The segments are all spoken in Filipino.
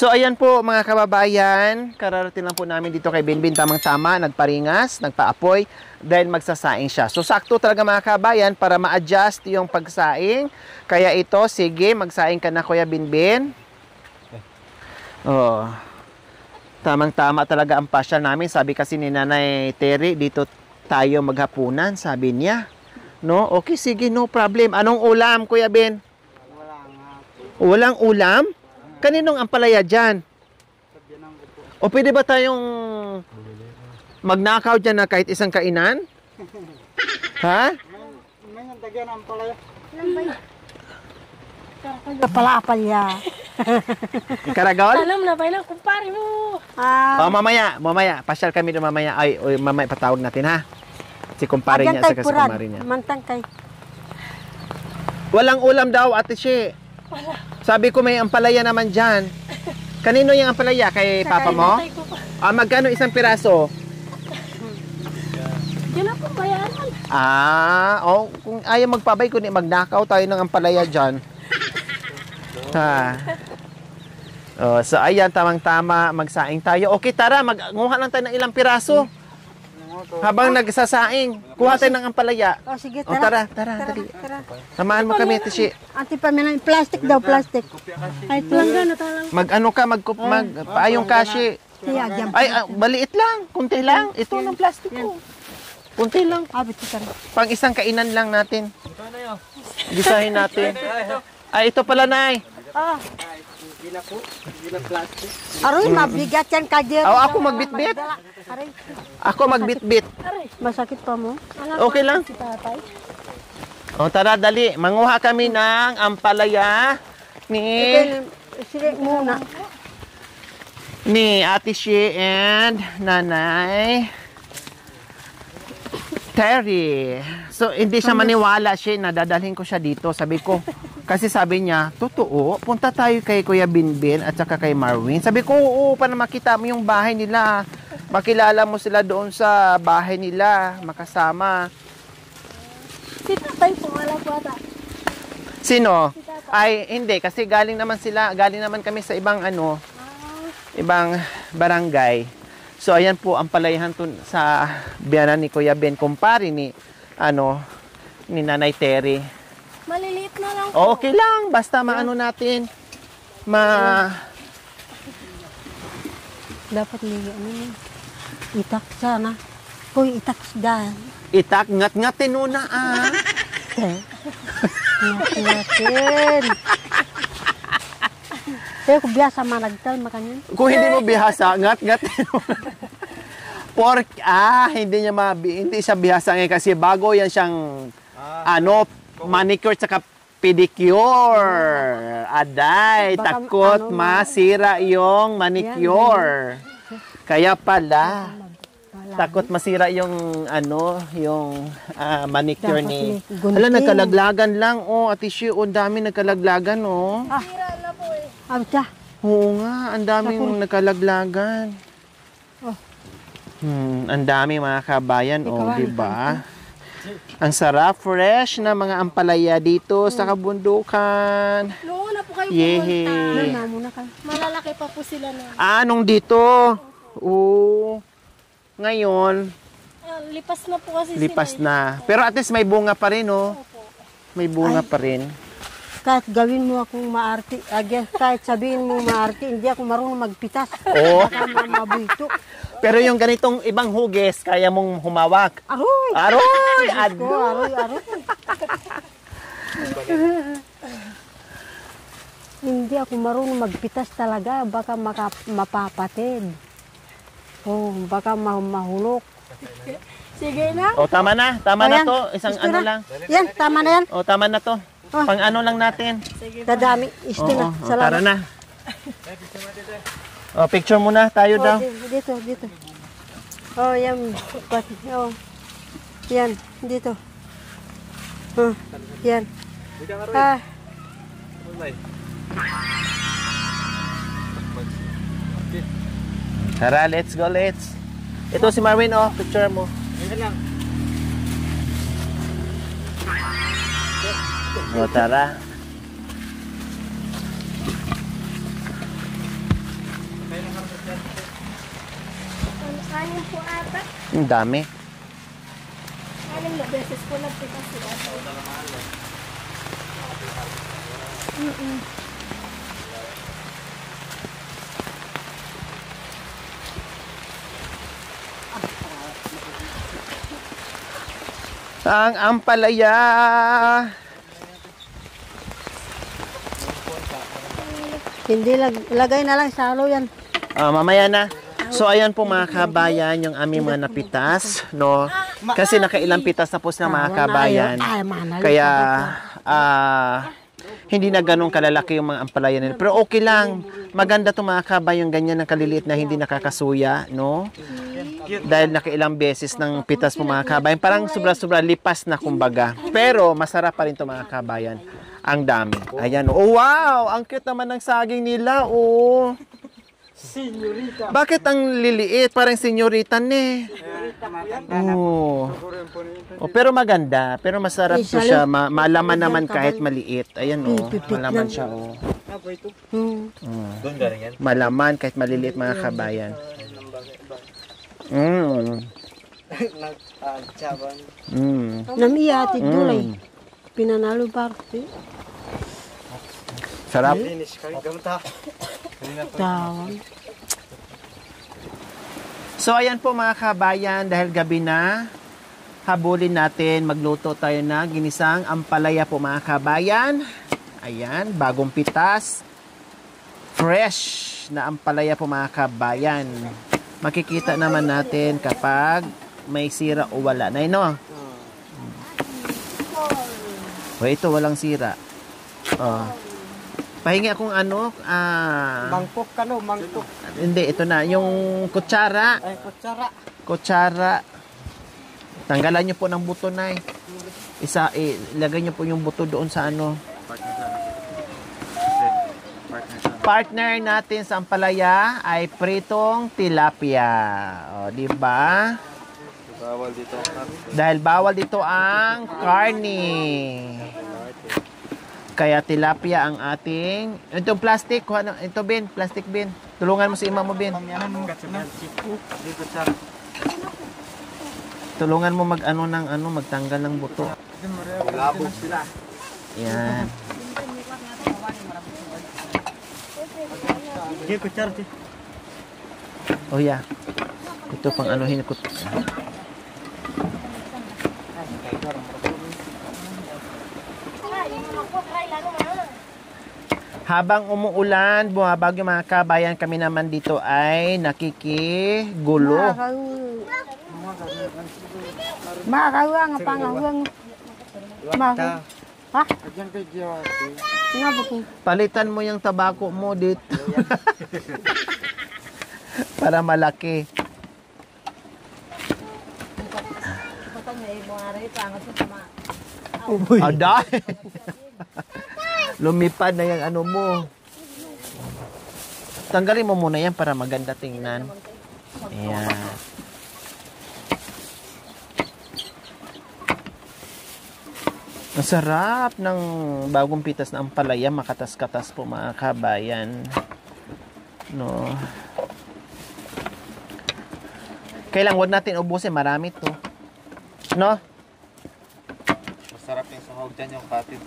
So ayan po mga kababayan, kararating lang po namin dito kay Binbin, tamang-tama, nagparingas, nagpaapoy, dahil magsasaing siya. So sakto talaga mga kababayan para ma-adjust yung pagsaing. Kaya ito, sige, magsaing ka na Kuya Binbin. Oh, tamang-tama talaga ang pasyal namin. Sabi kasi ni Nanay Terry, dito tayo maghapunan, sabi niya. No? Okay, sige, no problem. Anong ulam, Kuya Ben? Walang ulam? Kaninong ampalaya dyan? O pwede ba tayong magnakaw dyan na kahit isang kainan? Ha? May nandagyan ang ampalaya. Pala apalya. Karagol? Alam na ba lang, kumpare mo? O mamaya. Pasyal kami doon mamaya. Ay, mamaya patawag natin ha. Si kumpare niya sa kumare niya. Mantangkay. Walang ulam daw, Ate Shi. Sabi ko may ampalaya naman dyan. Kanino yung ampalaya? Kay papa mo? Magkano isang piraso? Yan ang pambayaran. Kung ayaw magpabay, kundi magnakaw tayo ng ampalaya dyan. Ha. So ayan, tamang-tama, magsaing tayo. Okay, tara, magkuha lang tayo ng ilang piraso. Habang nagsasaing, kuha tayo ng ampalaya. Sige, tara. Dali. Samahan mo kami, Tishi. Ante pa may plastic daw, plastic. Ay, tulang na talang. Paayong kashi. Ay, maliit lang, kunti lang. Ito ng plastic ko. Kunti lang. Pang isang kainan lang natin. Gisahin natin. Ay, ito pala, Nay. Aroy, mabigat yan kajer. Ako magbitbit. Ako magbitbit. Masakit pa mo? Okay lang. Tara, dali. Manguha kami ng ampalaya ni Ate Shi and Nanay Terry. So, hindi siya maniwala siya na dadalhin ko siya dito. Sabi ko, kasi sabi niya, totoo, punta tayo kay Kuya Binbin at saka kay Marwin. Sabi ko, oo, para makita mo yung bahay nila. Makilala mo sila doon sa bahay nila, makasama. Si tatay po, wala po ata. Sino? Ay, hindi, kasi galing naman kami sa ibang ibang barangay. So, ayan po ang palayahan sa biyanan ni Kuya Ben, kumpare ni Nanay Terry. Maliliit na lang po. Okay lang, basta natin. Dapat may itak sana. Hoy, itak dyan. Itak, ngat-ngatin mo na Ngat-ngatin. Pero kung biyasa managtal, makanyan. Kung hindi mo bihasa, ngat-ngatin mo. Hindi siya bihasa ngayon kasi bago yan siyang manicure tsaka pedicure. Aday, takot masira yung manicure. Kaya pala, takot masira yung manicure ni. Hala, nagkalaglagan lang. Ate Shi, ang dami nagkalaglagan, Sira na po Oo nga, ang daming nagkalaglagan. Ang dami mga kabayan, di ba? Ang sarap, fresh na mga ampalaya dito sa kabundukan. Noon na po kayo pumunta. Muna kayo. Malalaki pa po sila na. Nung dito? Ngayon, lipas na po kasi lipas sila. na. Pero at least may bunga pa rin, May bunga pa rin. Kahit gawin mo akong maarte, kahit sabihin mo maarte, hindi ako marunong magpitas. Baka mabito. Pero yung ganitong ibang hugis, kaya mong humawak. Aroy! Aroy! Aroy! Hindi ako marunong magpitas talaga. Baka mapapatid. Baka mahulok. Sige na. Tama na. Tama na to. Isang lang. Yan, tama na yan. Tama na to. Pang lang natin. Dadami. Istina. Tara na. Picture muna tayo daw. Dito. Yan. Yan, dito. Yan. Tara, let's go. Ito si Marwin, picture mo. Tara. Anim po ata. Ang dami. Anim na beses po nagpitas sila. Ang ampalaya. Hindi, lagay na lang sa halo yan. Mamaya na. So ayan po mga kabayan yung aming mga napitas, no? Kasi nakailang pitas na po sila mga kabayan. Kaya hindi na ganun kalalaki yung mga ampalaya nila. Pero okay lang. Maganda to mga kabayan, ganyan ng kaliliit na hindi nakakasuya, no? Dahil nakailang beses ng pitas po mga kabayan. Parang sobra-sobra lipas na kumbaga. Pero masarap pa rin to mga kabayan. Ang dami. Ayan. Oh, wow! Ang cute naman ng saging nila. Oh. Senyorita. Bakit ang liliit? Parang senyorita ni. Oh. Oh, pero maganda. Pero masarap to siya. Malaman naman kahit maliit. Ayan oh. Malaman siya oh. Apa itu? Doon galing yan? Malaman kahit maliliit mga kabayan. Nagtajaban. Namiya ati dulay. Pinanalo party. Sarap. Finish kali gamta. Tawang. So ayan po mga kabayan, dahil gabi na, habulin natin, magluto tayo na ginisang ampalaya po mga kabayan. Ayan, bagong pitas. Fresh na ampalaya po mga kabayan. Makikita naman natin kapag may sira o wala na. No? O ito, walang sira. Oh. Pahingi akong ano, Mangkok kano, mangkok. hindi, ito na, yung kutsara. Ay, kutsara. Kutsara. Tanggalan nyo po ng buto na ilagay nyo po yung buto doon sa ano. Partner natin sa ampalaya ay pritong tilapia. O, di ba? Bawal dito. Dahil bawal dito ang karne. Kaya tilapia ang ating... Itong plastic, ito bin, plastic bin. Tulungan mo si ima mo bin. Pamyanan mo gatsunan. Di kutsara. Tulungan mo mag-ano ng ano, magtanggal ng buto. Labog sila. Yan. Di kutsara di. Oh yeah. Ito pang anuhin ko. Habang umuulan, bumabagyo mga kabayan, kami naman dito ay nakikigulo. Makakawang nga pangawang. Bakit? Ha? Ajan kay Giwati. Nga ba ko? Palitan mo yung tabako mo dito. Para malaki. Ada. Lumipad na yung ano mo. Tanggalin mo muna yan para maganda tingnan. Ayan. Ang sarap ng bagong pitas na ampalaya, makatas-katas po mga kabayan. No. Kailang wag natin ubusin, marami to. No? Masarap yung sahog dyan yung patid.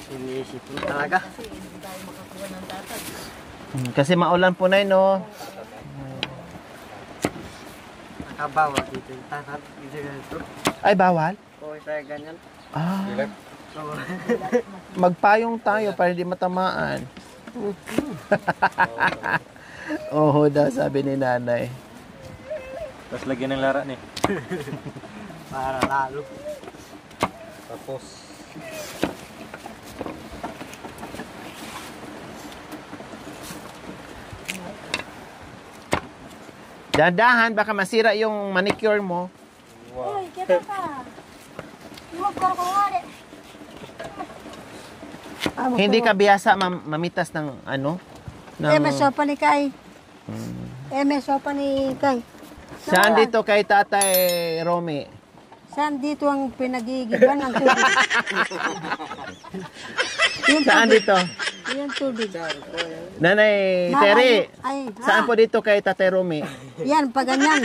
Sinisip mo talaga. Kasi maulan po na no. Nakabawa dito yung tanat. Dito ganito. Ay, bawal? Kung tayo ganyan. Ah. Magpayong tayo para hindi matamaan. Oo daw, sabi ni nanay. Tapos lagyan ng lara ni. Para lalo. Tapos. Dandahan, baka masira yung manicure mo. Wow. Uy, kita ka. Huwag ka kawari. Hindi ka biyasa mamitas ng ano? May sopa ni Kay. May sopa ni Kay. Saan dito kay Tatay Romy? Saan dito ang pinagigiban ng tubig? Saan dito? Yung tubig. Nanay Terry, Ay, saan po dito kay Tatay Romy? Yan, pa ganyan.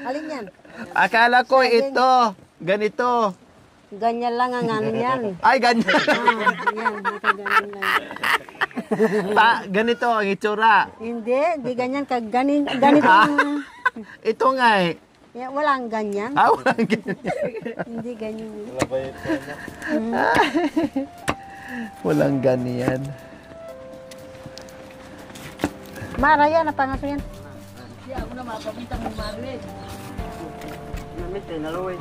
Alin yan? Akala ko ito, ganito. Ganyan lang ang ano yan. Ay, ganyan. Yan, ganyan lang. Ganito ang itsura. Hindi ganyan. Ganito. Ito nga eh. Yan, walang ganyan. Walang ganyan. Hindi ganyan. Walang ganyan. Mara yan, napangaso yan. Namit eh, naluwi.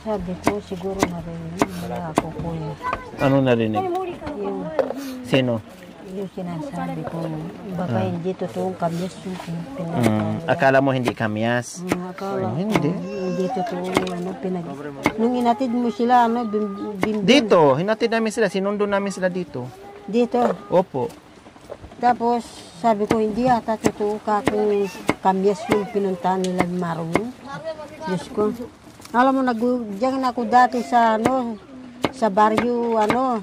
Sabi ko, siguro narinig. Wala ako kuya. Ano narinig? Yung, Sino? yung sinasabi ko, baka hindi totoong kamyas yung pinag- Akala mo hindi kamyas? Akala ko, hindi. hindi totoo ano, nung inatid mo sila, ano, Dito, hinatid namin sila. Sinundo namin sila dito. dito. Opo. Tapos, sabi ko, hindi ata totoo ka kung kamyas yung pinuntahan nila Marong. Diyos ko. Alam mo, diyan ako dati sa, ano, sa baryo, ano,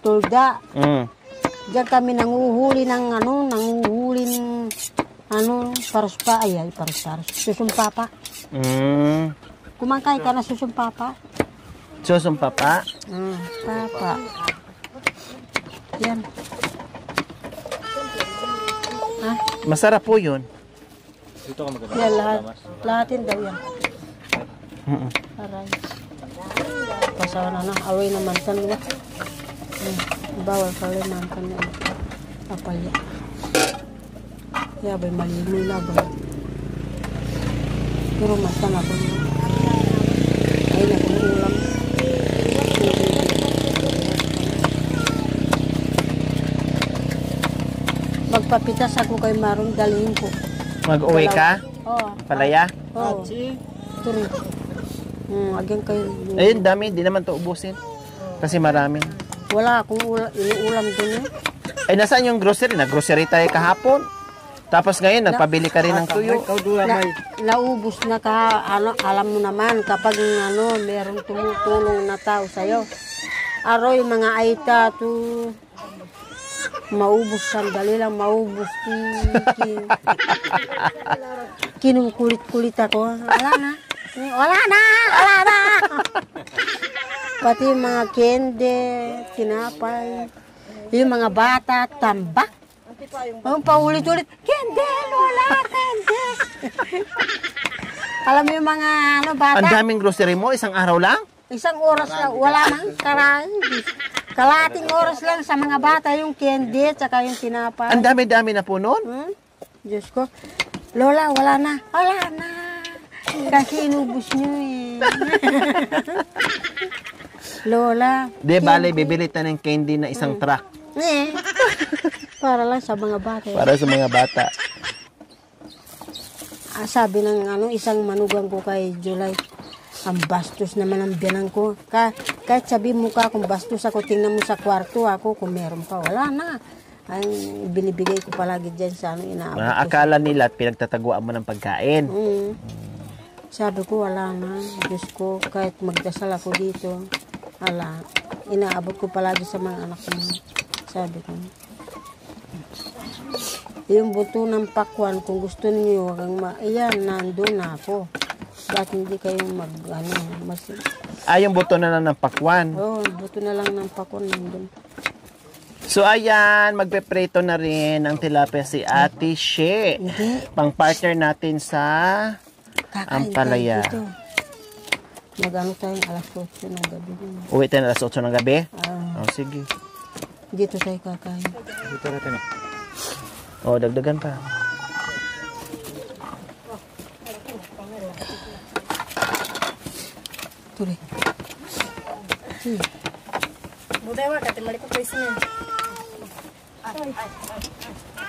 Tulda. Diyan kami nanguhuli ng, ano, paruspa, parus, susumpapa. Kumangkay ka na susumpapa? Susumpapa? Papa. Yan. Masarap po yun. Yan, lahatin daw yan. Aray. Pasawa na, away naman sa nila. Bawal pala naman yan. Apaya. Yabay, malimoy na ba? Pero masan ako. Ay, nakulang. Magpapitas ako kay Marong, dalhin ko. Mag-uwi ka? Oo. Palaya? Oo. Turi. Agyan kayo. Ayun, dami. Di naman to ubusin. Kasi marami. Wala akong inuulam dun eh. Ay, nasaan yung grocery? Nag-grocery tayo kahapon. Tapos ngayon, nagpabili ka rin ng tuyo. Naubos na ka, ano, alam mo naman, kapag ano, merong tumutulong na tao sa'yo. Aroy, mga aita, maubos, sandali lang, maubos. Kinukulit-kulit ako. Wala na. Pati yung mga kende, tinapay, yung mga bata, tambak. Paulit-ulit, kende, lola, kende. Alam mo yung mga ano, bata? Ang daming grocery mo, isang araw lang? Isang oras lang, wala nang karaan. Kalating oras lang sa mga bata, yung kende, tsaka yung tinapay. Ang dami-dami na po noon. Diyos ko, lola, wala na. Wala na. Kasi inubos nyo eh. Lola. Di bale, bibili tayo ng candy na isang truck. Para lang sa mga bata. Para sa mga bata. Sabi ng ano, isang manugang ko kay July, ang bastos naman ang biyanan ko. Kahit sabi mo ka kung bastos ako, tingnan mo sa kwarto ako, kung meron pa, wala na. Ay, binibigay ko palagi dyan sa ano, inaabot ko. Akala nila pinagtataguan mo ng pagkain. Sabi ko, wala na. Diyos ko, kahit magdasal ako dito, wala. Inaabot ko palagi sa mga anak mo. Sabi ko. Yung buto ng pakwan, kung gusto niyo, ayan, nandun na ako. Bakit hindi kayo yung buto na lang ng pakwan. Oo, buto na lang ng pakwan nandun. So, ayan, magpepreto na rin ng tilapia si Ate She. Pang partner natin sa Ampalaya. Mag-ano tayo alas 8 ng gabi. Uwi tayo alas 8 ng gabi? Ah. Sige. Dito tayo kakain. Dito natin. Dagdagan pa. Tuloy. Buday wa kati mali ko pwes niya.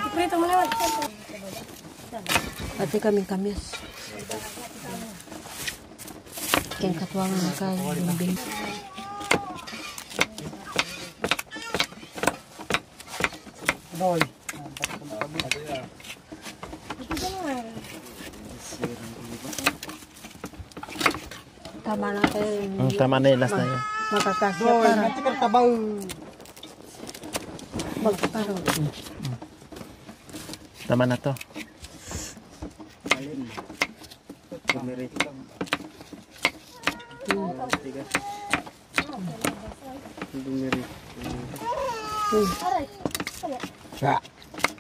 Iprito mo na. Pati kaming kamyas. Aking katuwangan kay Bingbing. Boy. Tama na kayo. Tama na yun, last na yun. Makakasya Boy, para natikal tabaw. magparoon. Tama na to. Tumirit. Tumirit.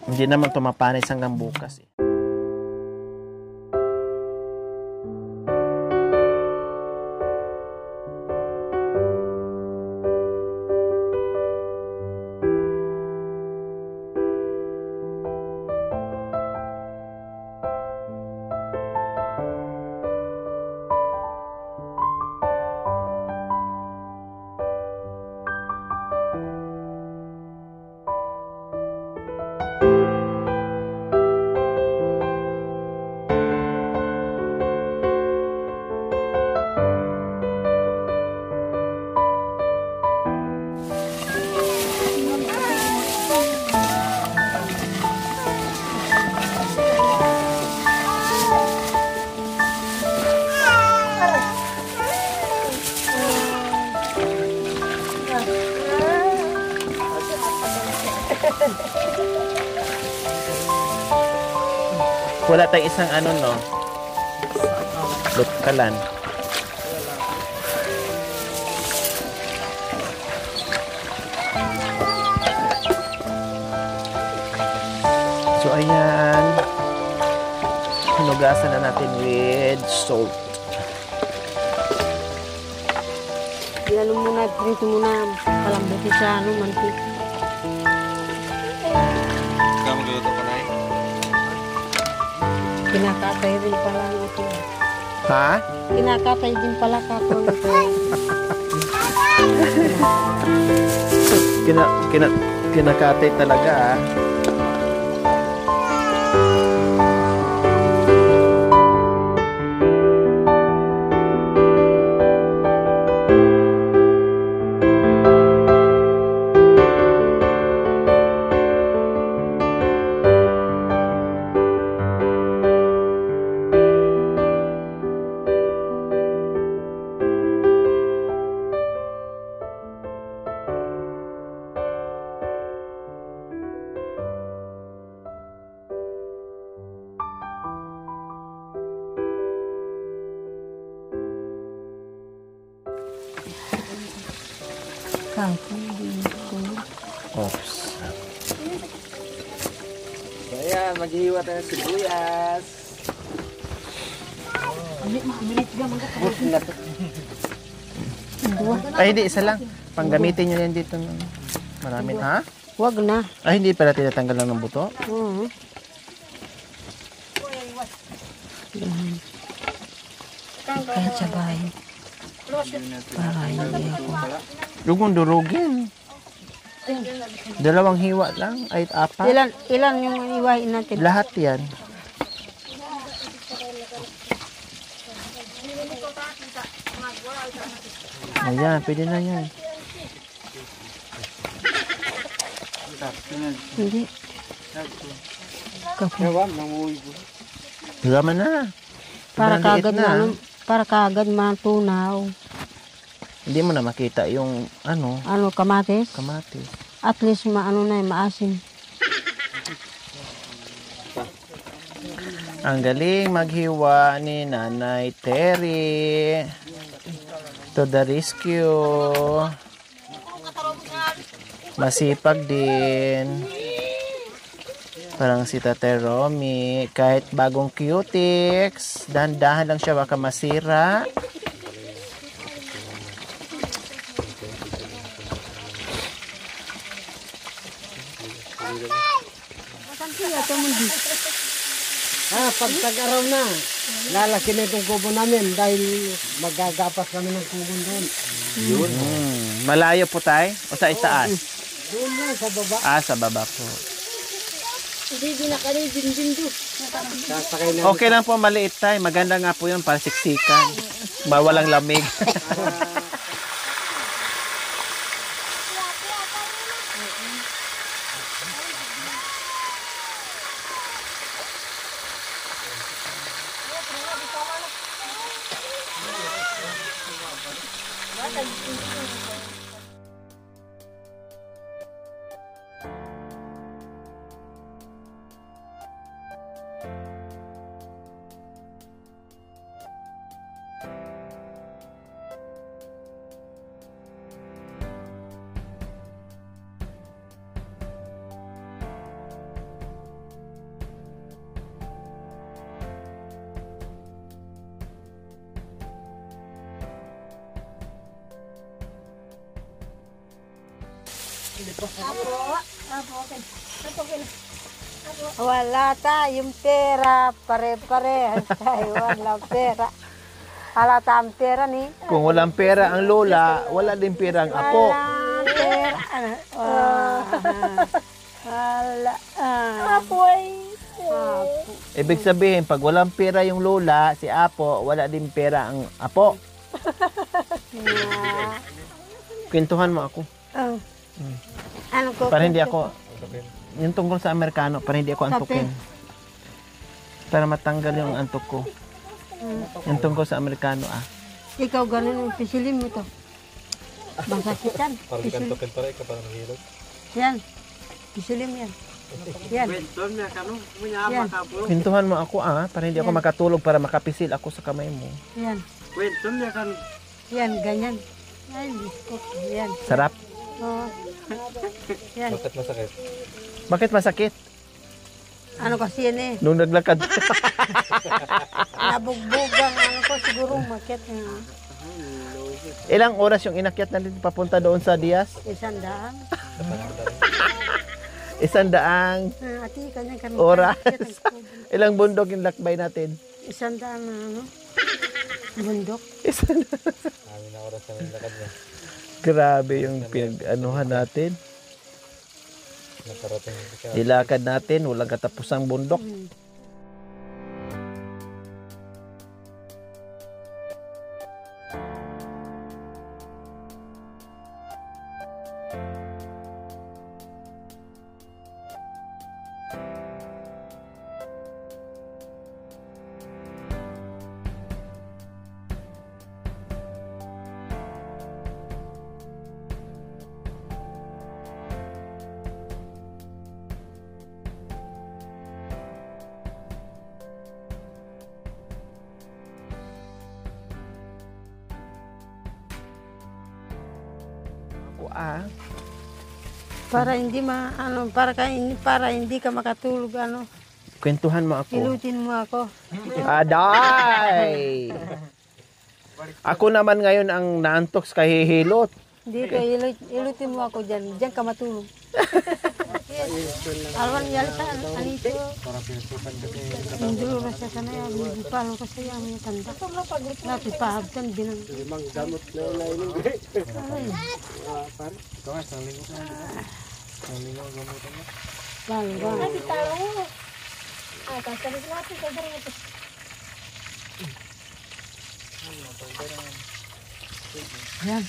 Hindi naman to mapanis hanggang bukas eh. Wala tayong isang ano, no? Lutkalan. So, ayan. Hinugasan na natin with salt. Lalo muna, prito muna, palambuti sa ano, mantik. Ikaw magluto pa na eh. Kinakatay rin pala ito. Ha? Kinakatay din pala kako ito. Kinakatay talaga, ah. Kako. Oops. So ayan, maghihiwa tayo ng sibuyas. Ay, hindi. Isa lang. Panggamitin nyo yan dito. Marami. Ha? Wag na. Ay, hindi pala tinatanggal lang ng buto? Oo. Kahit sa bahay. Para hindi ako. Huwag mong durugin. Dalawang hiwa lang. Ay, apat. Ilan yung iwain natin? Lahat yan. Ayan, pwede na yan. Hindi. Kapo. Ewan, nanguwi ko. Gama na. Para Sobrang liit kagad na. na. Para kagad matunaw. Hindi mo na makita yung ano, Ano, kamatis? kamatis. At least maano na, maasim. Ang galing maghiwa ni Nanay Terry. To the rescue. Masipag din. Parang si Tate Romy. Kahit bagong cutics, dahan-dahan lang siya, baka masira. Pag tag-araw na, lalaki na itong kubo namin dahil magagapas kami ng kubo doon. Malayo po tayo? O sa itaas? Doon na, sa baba. Ah, sa baba po. Hindi na kami din. Sasakay na. Okay lang po, maliit tayo. Maganda nga po yun para siksikan. Mawalang lamig. Wala tayong pera, pare-parehas tayo, wala pera. Wala tayong pera ni. Kung walang pera ang lola, wala din pera ang apo. Wala pera. Wala. Apoy. Ibig sabihin, pag walang pera yung lola, si apo, wala din pera ang apo. Kwentuhan mo ako. Oh. Ano ko? Para hindi ako, yung tungkol sa Amerikano, para hindi ako antukin. Para matanggal yung antok ko. Yung tungkol sa Amerikano, Ikaw ganun yung pisilim mo to. Masakit yan. Pisilim. para ikaw parang mahilot. Yan. Pisilim yan. Yan. Yan. Kwentuhan mo ako, para hindi ako makatulog, para makapisil ako sa kamay mo. Yan. Yan, ganyan. Ay, biskot. Yan. Sarap. Oh. Yan. Bakit masakit? Bakit masakit? Ano kasi yan eh. Nung naglakad. Nabugbugang ano ko siguro makit. Ilang oras yung inakyat natin papunta doon sa Diaz? 100. 100 Ati kanya kami. oras. Ilang bundok yung lakbay natin? 100 na ano. Bundok. 100. Amin na oras na yung lakad niya. Grabe yung pinag-anuhan natin. Nakarating siya. Nilakad natin, walang katapusang bundok. Para hindi para hindi ka makatulog ano. Kwentuhan mo ako. Ilutin mo ako. Aday! Ako naman ngayon ang naantok sa kahihilot. Hindi ka ilutin mo ako diyan. Diyan ka matulog. Alwan yalta anito. Hindi ro sa sana ya, hindi pa lo kasi yang tanda. Napi pahabtan binang. Limang damot na ilalim. Bang. Bitaw. Kasali natin sa dito. Yan.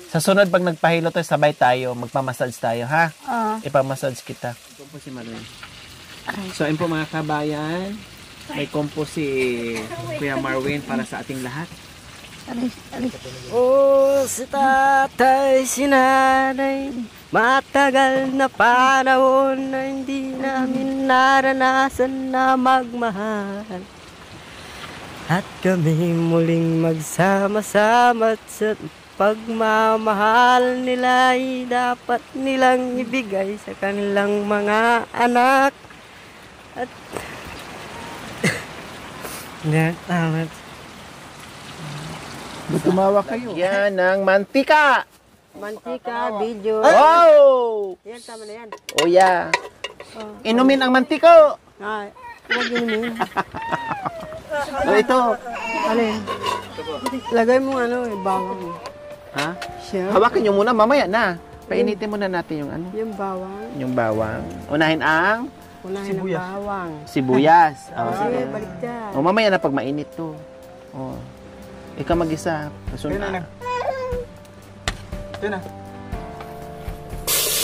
Sa sunod, pag nagpahilot tayo, sabay tayo, magpamassage tayo, ha? Ipamassage kita. Ito po si Marwin. So, ayun po mga kabayan, may kompo si Kuya Marwin para sa ating lahat. Si tatay, si nanay, matagal na panahon na hindi namin naranasan na magmahal. At kami muling magsama-sama at sa pagmamahal nila ay dapat nilang ibigay sa kanilang mga anak. At Tumawa kayo. Yan ang mantika. Mantika, video. Wow! Yan tama na yan. Oh yeah. Inumin ang mantiko. Huwag yun mo. Ito. Alin? Lagay mo ano, bawang mo. Ha? Siya. Hawakan nyo muna, mamaya na. Painitin muna natin yung ano, Yung bawang. yung bawang. Unahin ang Unahin ang bawang. sibuyas. Oh, Sige, sige. baliktad. O, mamaya na pag mainit to. O. Ikaw mag-isa. Kasunod na. Ito na.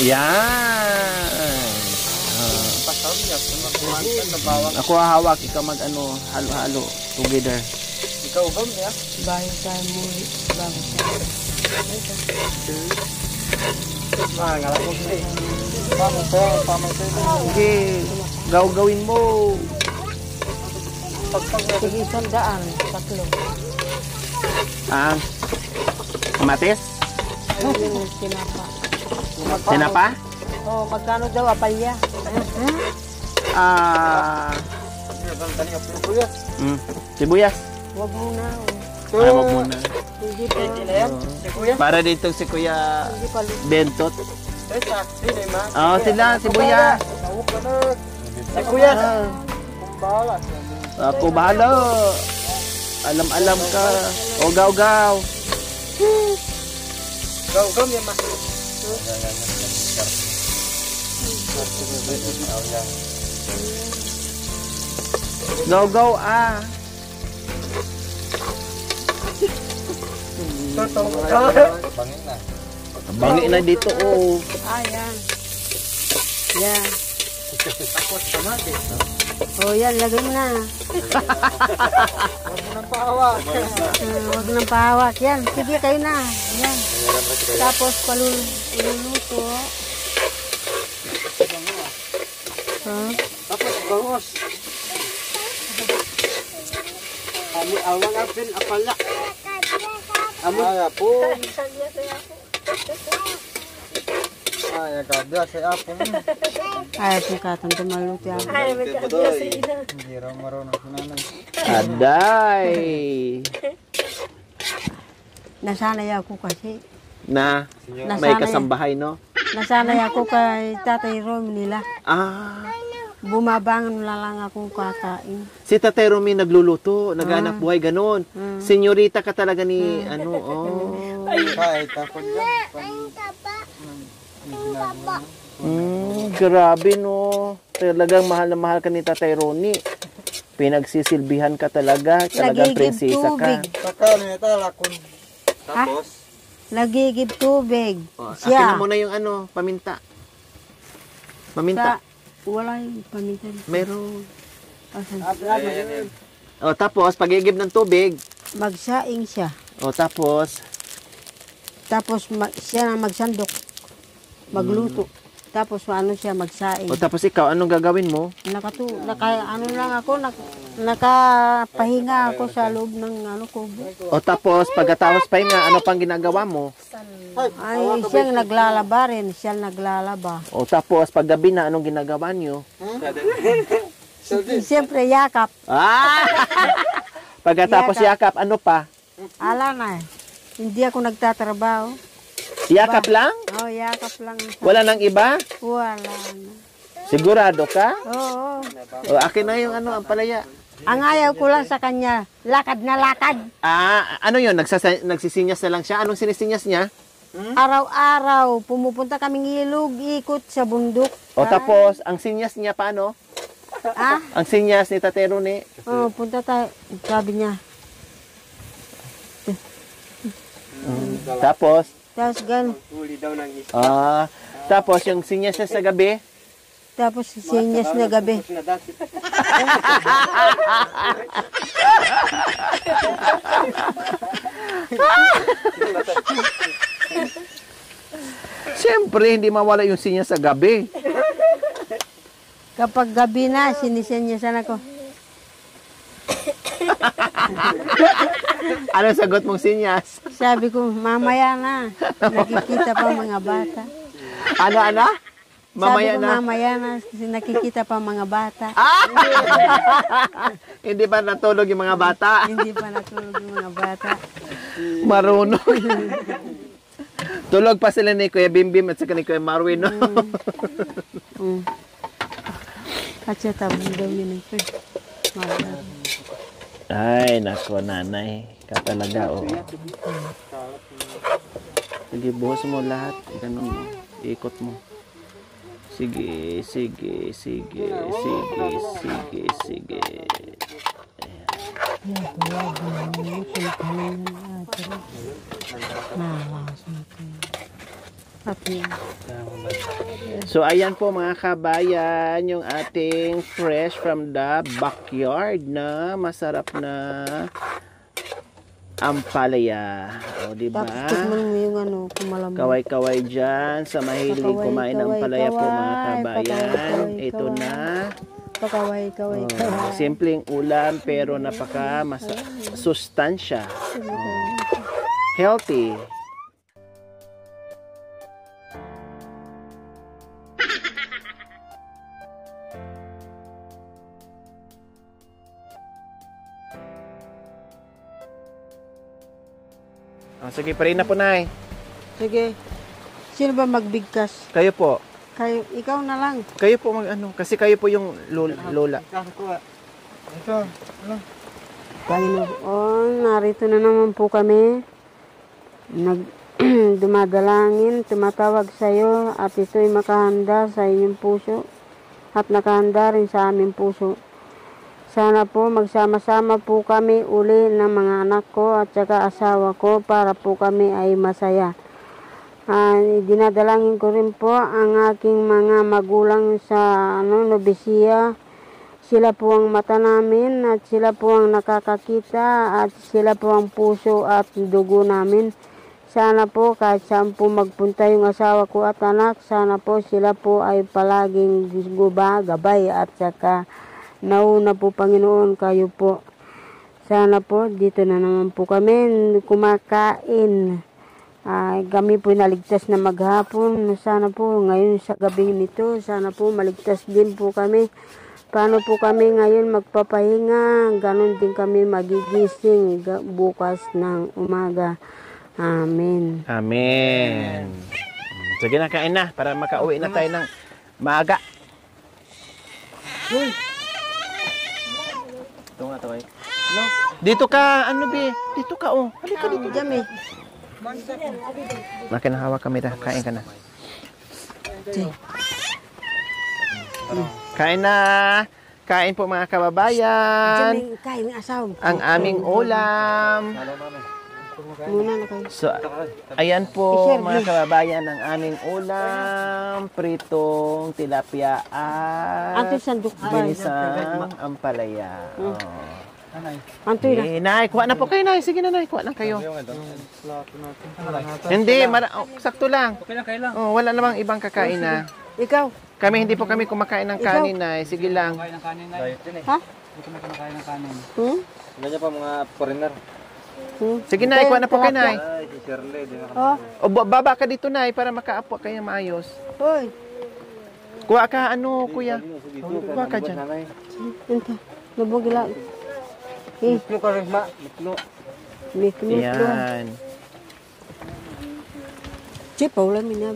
Yan. Pasal niya. Kumain na bawang. Ako hawak. Ikaw mag-ano, halo-halo. Together. Ikaw gam niya. Bayo sa muli. Bago sa Ngalan ko siya. Paano to? Okay. Gawin mo. sige, 100. Tatlo. Ah. Kamatis? Yung tinapa. Sinapa? Oh, magkano daw apalya? Sibuyas. Huwag muna. Ay, wag muna. Hindi pa. Para dito si Kuya Hindi pa. Bentot. Oh, sila, sibuyas. Sibuyas. Ako bahala. Alam-alam ka. O, gaw-gaw. Gaw gam niya ma. Gaw-gaw, ah. Bangin na. Bangi na dito, oh. Yan. Yan. Oh, yan. Lagay mo na. Huwag nang pahawak. Yan. Sige, kayo na. Yan. Tapos paluluto. Tapos bangos. Kami awang apin apala. Ay, apo. Ay, agad sa apo. Ay, pagkatan tumaluto yan. Ay, may kaagya sa ina. Hindi raw marunong sinanay. Aday. Nasanay ako kasi. Na, may Nasanay, kasambahay, no? nasanay ako kay Tatay Rom nila. Ah. Bumabangon na lang akong kakain. Si Tatay Romy nagluluto, nag-anak buhay, ganun. Senyorita ka talaga ni, ano, oh. Kahit ako dyan. Grabe, no. Talagang mahal na mahal ka ni Tatay Ronnie. Pinagsisilbihan ka talaga. Talagang Nagigib prinsesa ka. tubig. Saka nito lakon. Tapos, Nagigib tubig. Oh, akin Siya. na muna yung ano, paminta. Paminta. Wala yung pamintan. Meron. Asan? O, tapos, pag-igib ng tubig. Magsaing siya. O, tapos, Tapos siya na magsandok. Magluto. Tapos ano siya magsaing. o, tapos ikaw, anong gagawin mo? Ano lang ako, nakapahinga ako sa loob ng kubo. O, tapos, pagkatapos pa nga, ano pang ginagawa mo? Ay, siyang naglalaba rin. Siya naglalaba. O, tapos, paggabi na, anong ginagawa niyo? Siyempre, yakap. Ah! Pagkatapos yakap, ano pa? Ala na. Hindi ako nagtatrabaho. Yakap lang? Oh, yakap lang. Wala nang iba? Wala na. Sigurado ka? Oo. O, akin na yung ano, ang palaya. Ang ayaw ko lang sa kanya, lakad na lakad. Ah, ano yun? Nagsisinyas na lang siya? Anong sinisinyas niya? Araw-araw, pumupunta kaming ilog, ikot sa bundok. O, tapos, ang sinyas niya paano? Ah? Ang sinyas ni Tatay Ronnie? Oh, punta tayo. Sabi niya. Tapos, Tapos gan. tapos yung sinyas niya sa gabi? Tapos sinyas na gabi. Siyempre, hindi mawala yung sinyas sa gabi. Kapag gabi na, sinisenyasan ako. Ano sagot mong sinyas? Sabi ko, mamaya na. Nakikita pa mga bata. Ano? Mamaya Sabi ko, na. mamaya na. Kasi nakikita pa mga bata. Hindi pa natulog yung mga bata. Hindi pa natulog yung mga bata. Marunong. Tulog pa sila ni Kuya Bimbim at saka ni Kuya Marwin, no? At siya tabong daw yun ito. Ay, nako, nanay. Ka talaga, oh. Sige, buhos mo lahat. Ganun mo. Ikot mo. Sige, sige, sige, sige, sige, sige. So, ayan po mga kabayan, yung ating fresh from the backyard na masarap na ampalaya. O, diba? Tapos tikman mo yung ano, kumalamang. Kaway-kaway dyan sa mahilig Kaway, kumain ng kaway, palaya po mga kaway, kabayan. kaway, Ito kaway. na. Pakaway, kaway, kaway. Simpleng ulam pero napaka sustansya. Healthy. Sige, parin na po, Nay. Sige. Sino ba magbigkas? Kayo po. Kayo, ikaw na lang. Kayo po mag-ano. Kasi kayo po yung lola. Ito, ano? Panginoon, narito na naman po kami. Dumadalangin, tumatawag sa iyo at ito'y makahanda sa inyong puso at nakahanda rin sa aming puso. Sana po magsama-sama po kami uli ng mga anak ko at saka asawa ko para po kami ay masaya. Dinadalangin ko rin po ang aking mga magulang sa nobisya. Sila po ang mata namin at sila po ang nakakakita at sila po ang puso at dugo namin. Sana po kahit saan po magpunta yung asawa ko at anak, sana po sila po ay palaging gabay at saka nauna po Panginoon kayo po. Sana po dito na naman po kami kumakain. Kami po naligtas na maghapon. Sana po ngayon sa gabing nito, sana po maligtas din po kami. Paano po kami ngayon magpapahinga, ganon din kami magigising bukas ng umaga. Amen. Amen. Sige na, kain na para makauwi na tayo ng maaga. Ito nga, taway. Dito ka, ano be? Dito ka, oh. Halika dito. Dami. Makinahawak kami na. Kain ka na. Kain na. Kain po mga kababayan. Dami kain ng asawa. Ang aming ulam. Muna na kayo. So, ayan po mga kababayan ang aming ulam. Pritong tilapia Antoy at sandok ba? ginisang ampalaya. Oh. Antoy na. Nay, kuha na po kayo, Nay. Sige na, Nay. Kuha lang kayo. Hindi, sakto lang. Okay lang, kayo lang. Oh, wala namang ibang kakain na. Ikaw. Kami, hindi po kami kumakain ng kanin, Nay. Sige lang. Kain ng kanin na. Ha? Hindi kami kumakain ng kanin. Ganyan pa mga foreigner. Sige, Nay. Kuha na po kayo, Nay. Ay, si Shirley. Oh, O, baba ka dito, Nay, para makaapo kayo maayos. hoy. Kuha ka, kuya? Kuha ka dyan. Ito. Nabugila. Miklo ka rin, ma. Miklo. Miklo. Yan. Si Paula minag.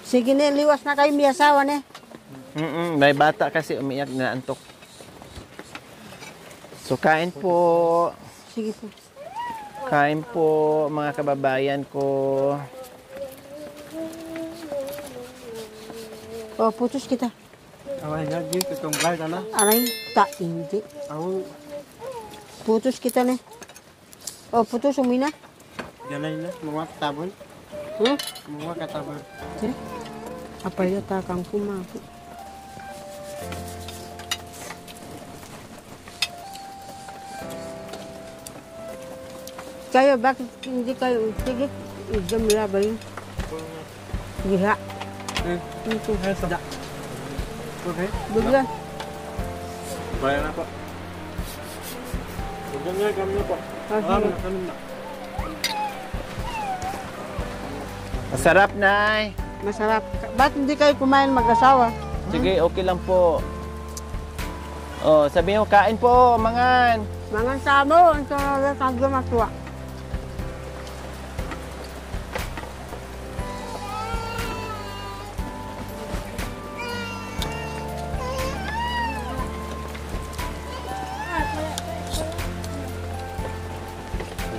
Sige na, liwas na kayo may asawa na. May bata kasi umiyak na antok. So, kain po. Sige po. Kain po, mga kababayan ko. Oh, putus kita. Away na, di. Itong guard, ano? Aray, hindi. Ako, Putus kita na. Oh, putus, umina. galay na. Mga katabon. Mga katabon. Sige. Apay na takang kumako. Kayo, bakit hindi kayo? Sige, idam nila ba yun? Giha. Ito. Okay. Bigla. Bayan na po. Huwag na kami na po. Sige. Kami na. Masarap, Nay. Masarap. Ba't hindi kayo kumain mag-asawa? Sige, okay lang po. Oh, sabi mo, kain po, mangan. Mangan sabo, ang talaga kagyo matuwa.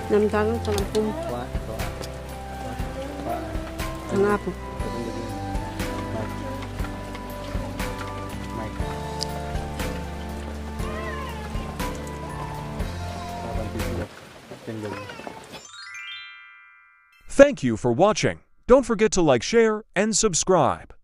Namtanong sa lampung. nga po. Thank you for watching. Don't forget to like, share, and subscribe.